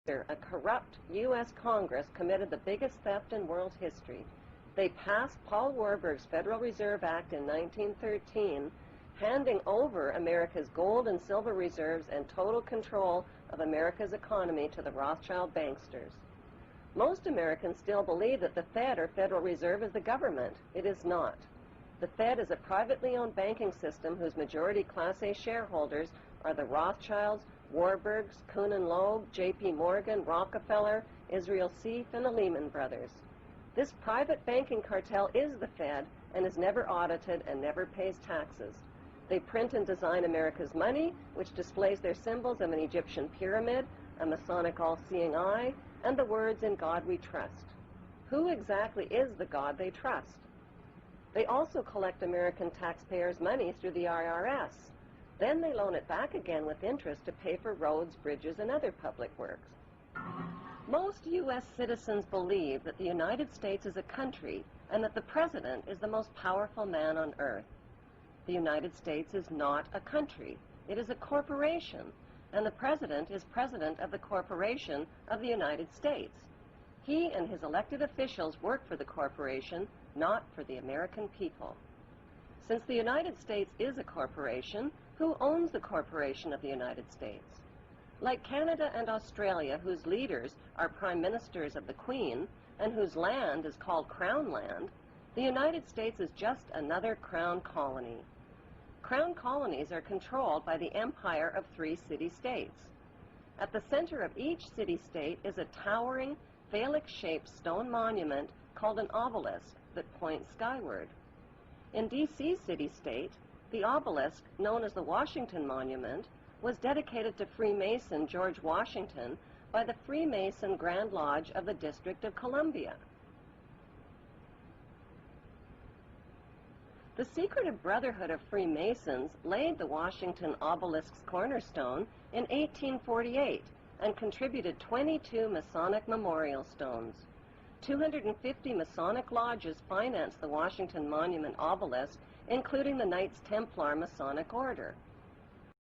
A corrupt U.S. Congress committed the biggest theft in world history. They passed Paul Warburg's Federal Reserve Act in 1913, handing over America's gold and silver reserves and total control of America's economy to the Rothschild banksters. Most Americans still believe that the Fed, or Federal Reserve, is the government. It is not. The Fed is a privately owned banking system whose majority Class A shareholders are the Rothschilds, Warburgs, Kuhn and Loeb, J.P. Morgan, Rockefeller, Israel Seif, and the Lehman Brothers. This private banking cartel is the Fed and is never audited and never pays taxes. They print and design America's money, which displays their symbols of an Egyptian pyramid, a Masonic all-seeing eye, and the words, "In God we trust." Who exactly is the God they trust? They also collect American taxpayers' money through the IRS. Then they loan it back again with interest to pay for roads, bridges, and other public works. Most U.S. citizens believe that the United States is a country and that the president is the most powerful man on earth. The United States is not a country. It is a corporation, and the president is president of the corporation of the United States. He and his elected officials work for the corporation, not for the American people. Since the United States is a corporation, who owns the corporation of the United States? Like Canada and Australia, whose leaders are prime ministers of the Queen and whose land is called Crown Land, the United States is just another crown colony. Crown colonies are controlled by the empire of 3 city-states. At the center of each city-state is a towering, phallic-shaped stone monument called an obelisk that points skyward. In D.C. city-state, the obelisk, known as the Washington Monument, was dedicated to Freemason George Washington by the Freemason Grand Lodge of the District of Columbia. The secretive Brotherhood of Freemasons laid the Washington obelisk's cornerstone in 1848 and contributed 22 Masonic memorial stones. 250 Masonic lodges financed the Washington Monument obelisk, including the Knights Templar Masonic Order.